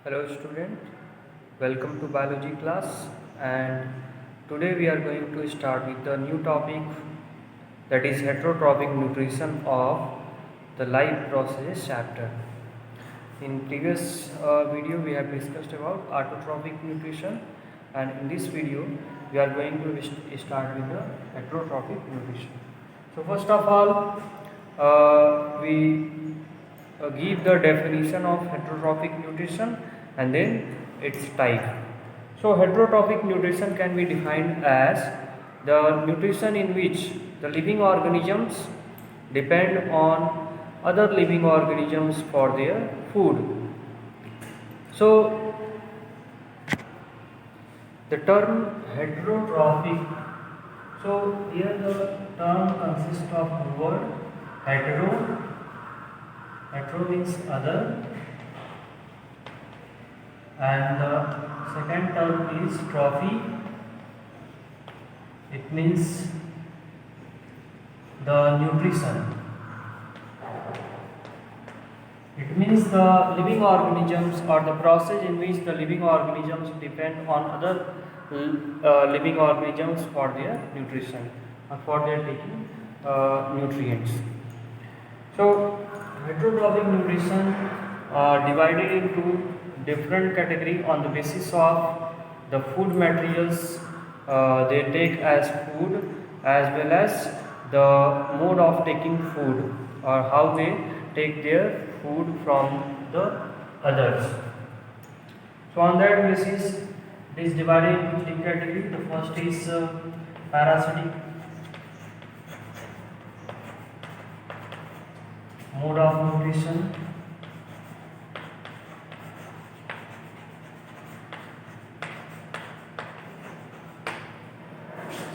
Hello student, welcome to biology class, and today we are going to start with the new topic, that is heterotrophic nutrition of the life process chapter. In previous video we have discussed about autotrophic nutrition, and in this video we are going to start with the heterotrophic nutrition. So first of all, we give the definition of heterotrophic nutrition and then its type. So heterotrophic nutrition can be defined as the nutrition in which the living organisms depend on other living organisms for their food. So the term heterotrophic, so here the term consists of word hetero. Hetero means other, and the second term is trophy. It means the nutrition. It means the living organisms or the process in which the living organisms depend on other living organisms for their nutrition or for their taking nutrients. So heterotrophic nutrition divided into different category on the basis of the food materials they take as food, as well as the mode of taking food or how they take their food from the others. So on that basis it is divided into three categories. The first is parasitic mode of nutrition.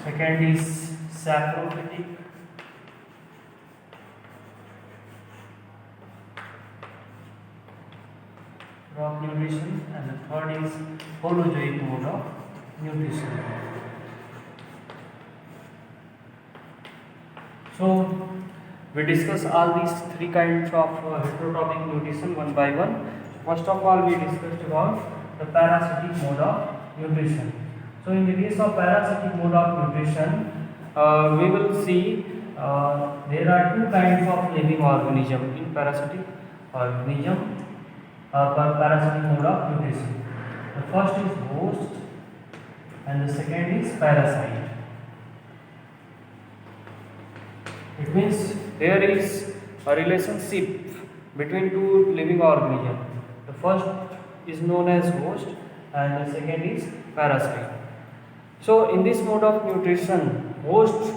Second is saprophytic crop nutrition, and the third is holozoic mode of nutrition. So we discuss all these three kinds of heterotrophic nutrition one by one. First of all, we discussed about the parasitic mode of nutrition. So in the case of parasitic mode of nutrition, we will see there are two kinds of living organism in parasitic organism parasitic mode of nutrition. The first is host and the second is parasite. It means there is a relationship between two living organisms. The first is known as host and the second is parasite. So in this mode of nutrition, host,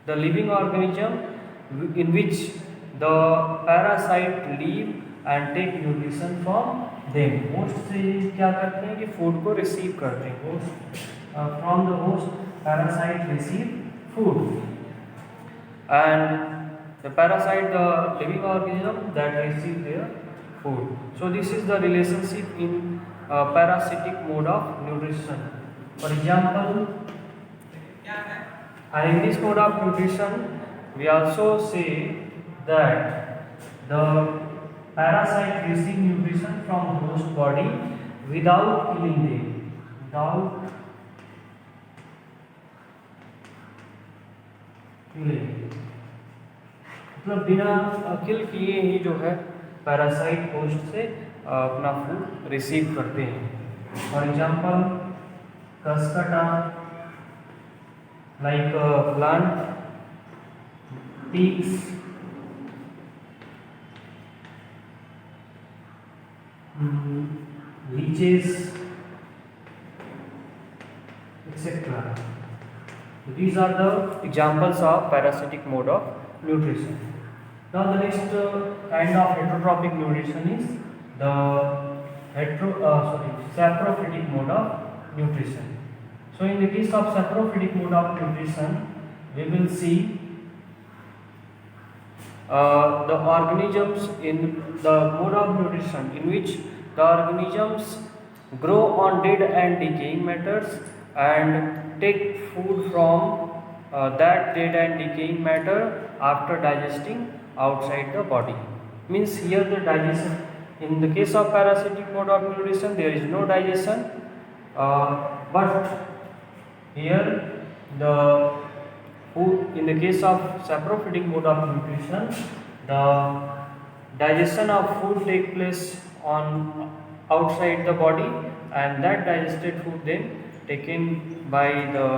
the living organism in which the parasite live and take nutrition from them. Host से क्या करते हैं कि food को receive करते हैं. Host from the host, parasite receive food, and the parasite, the living organism that receive their food. So this is the relationship in parasitic mode of nutrition. For example, and in this mode of nutrition, we also say that the parasite receive nutrition from host body without killing them, without killing, मतलब बिना किल किए ही जो है parasite host से अपना food receive करते हैं. For example cuscuta, like plant, pigs, leeches, etc. So these are the examples of parasitic mode of nutrition. Now the next kind of heterotrophic nutrition is the saprophytic mode of nutrition. So in the case of saprophytic mode of nutrition, we will see the organisms in the mode of nutrition in which the organisms grow on dead and decaying matters and take food from that dead and decaying matter after digesting outside the body. Means here the digestion In the case of parasitic mode of nutrition, there is no digestion, but here the food, in the case of saprophytic mode of nutrition, the digestion of food take place on outside the body, and that digested food then taken by the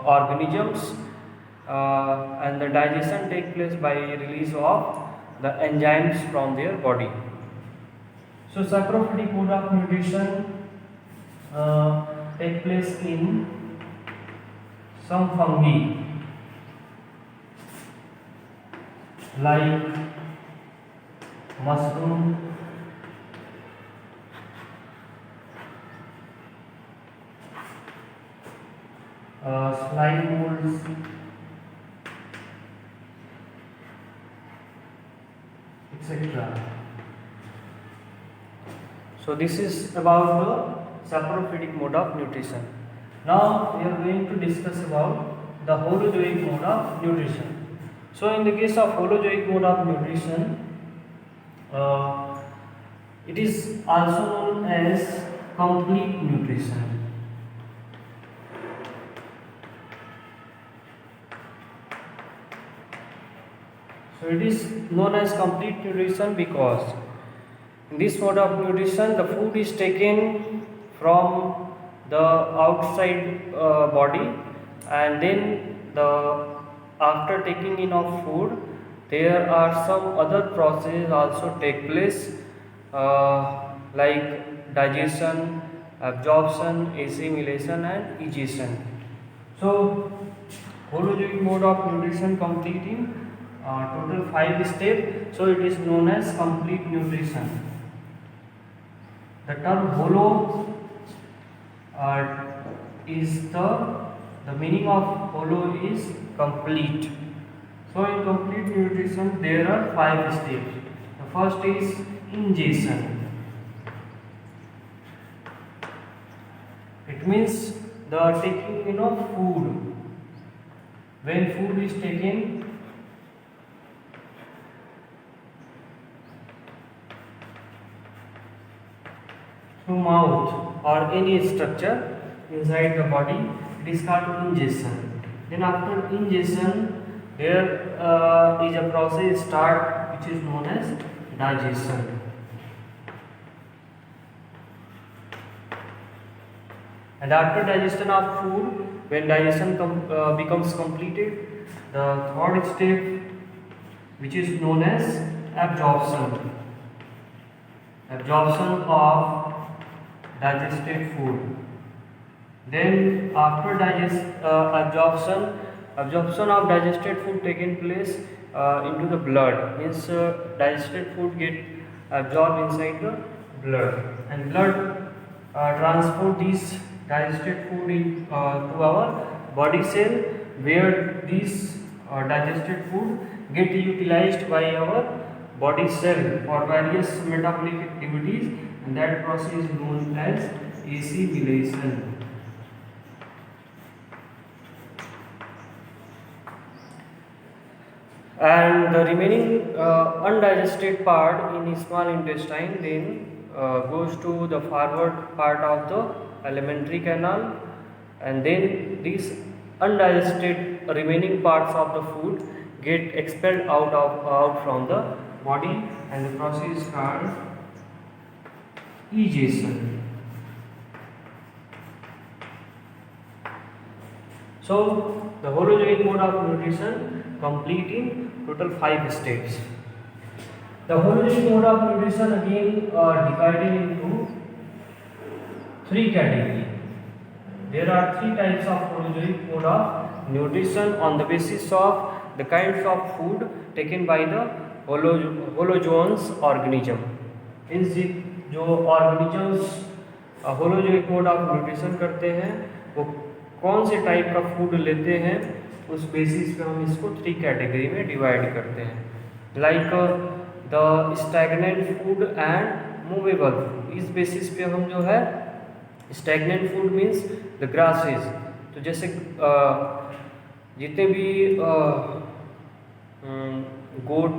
organisms, and the digestion take place by release of the enzymes from their body. So saprophytic mode of nutrition take place in some fungi like mushroom, slime molds, etc. So this is about the saprophytic mode of nutrition. Now we are going to discuss about the holozoic mode of nutrition. So in the case of holozoic mode of nutrition, it is also known as complete nutrition. So it is known as complete nutrition because in this mode of nutrition, the food is taken from the outside body, and then after taking in of food, there are some other processes also take place, like digestion, absorption, assimilation, and egestion. So holozoic mode of nutrition completing total 5 steps, so it is known as complete nutrition. The term holo is the meaning of holo is complete. So in complete nutrition there are 5 steps. The first is ingestion. It means the taking in of food. When food is taken through mouth or any structure inside the body, it is called ingestion. Then after ingestion, there is a process start which is known as digestion. And after digestion of food, when digestion becomes completed, the third step which is known as absorption. Absorption of digested food. Then after absorption of digested food taken place into the blood, means digested food get absorbed inside the blood, and blood transport this digested food to our body cell, where this digested food get utilized by our body cell for various metabolic activities, and that process is known as assimilation. And the remaining undigested part in small intestine then goes to the forward part of the alimentary canal, and then these undigested remaining parts of the food get expelled out from the body, and the process is called egestion. So the holozoic mode of nutrition complete in total 5 steps. The holozoic mode of nutrition again divided into 3 categories. There are 3 types of holozoic mode of nutrition on the basis of the kinds of food taken by the holozoans organism. Means जो organisms holozoic mode of nutrition करते हैं वो कौन से type का food लेते हैं, उस बेसिस पे हम इसको 3 कैटेगरी में डिवाइड करते हैं. Like the stagnant food and movable food. इस बेसिस पे हम जो है stagnant food means the grasses, तो जैसे जितने भी गोट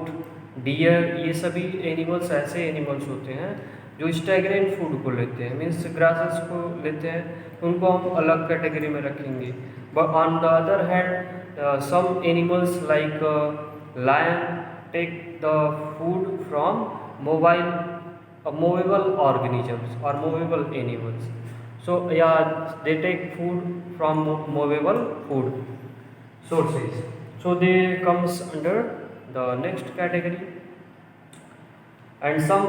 डियर, ये सभी एनिमल्स ऐसे एनिमल्स होते हैं जो स्टैगनेंट फूड को लेते हैं, मीन्स ग्रासेस को लेते हैं, उनको हम अलग कैटेगरी में रखेंगे. But on the other hand some animals like lion take the food from movable organisms or movable animals. So yeah, they take food from movable food sources. So they comes under the next category. And some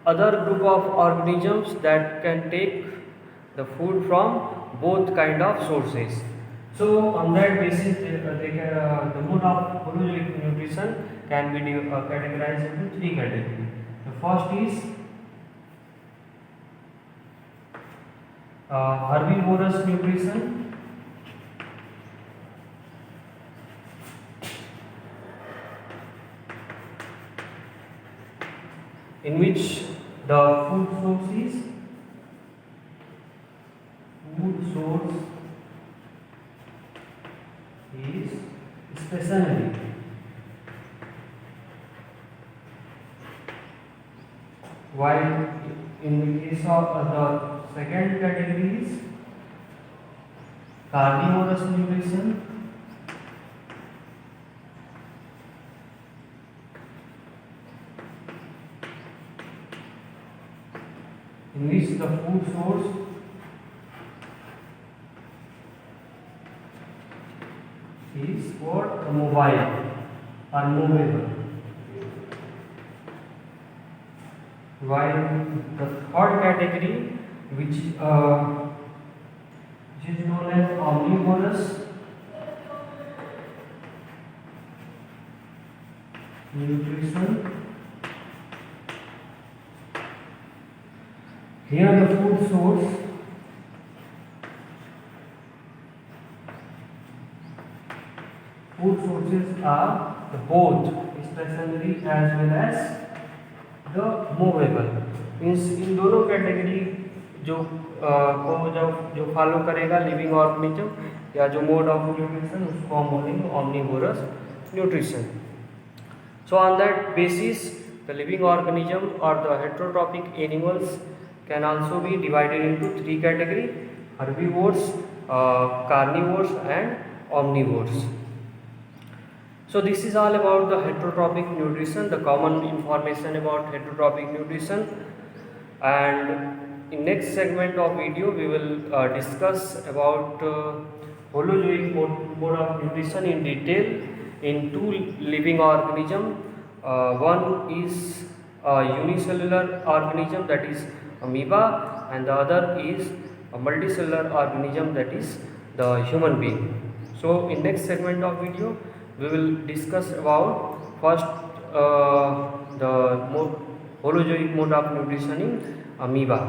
other group of organisms that can take the food from both kind of sources. So on that basis, the mode of holozoic nutrition can be categorized into three categories. The first is herbivorous nutrition. In which the food source is stationary. While in the case of the second category is carnivorous nutrition. In which the food source is what mobile or movable. While the third category, which is known as omnivorous nutrition. Here the food source food sources are the both stationary as well as the movable. Means in दोनों category जो को जो follow करेगा living organism या जो mode of nutrition, उसको हम बोलेंगे omnivorous nutrition. So on that basis, the living organism or the heterotrophic animals can also be divided into three categories: herbivores, carnivores and omnivores. So this is all about the heterotrophic nutrition, the common information about heterotrophic nutrition. And in next segment of video we will discuss about holozoic mode of nutrition in detail in two living organisms. One is a unicellular organism, that is amoeba, and the other is a multicellular organism, that is the human being. So in next segment of video we will discuss about first the holozoic mode of nutrition in amoeba.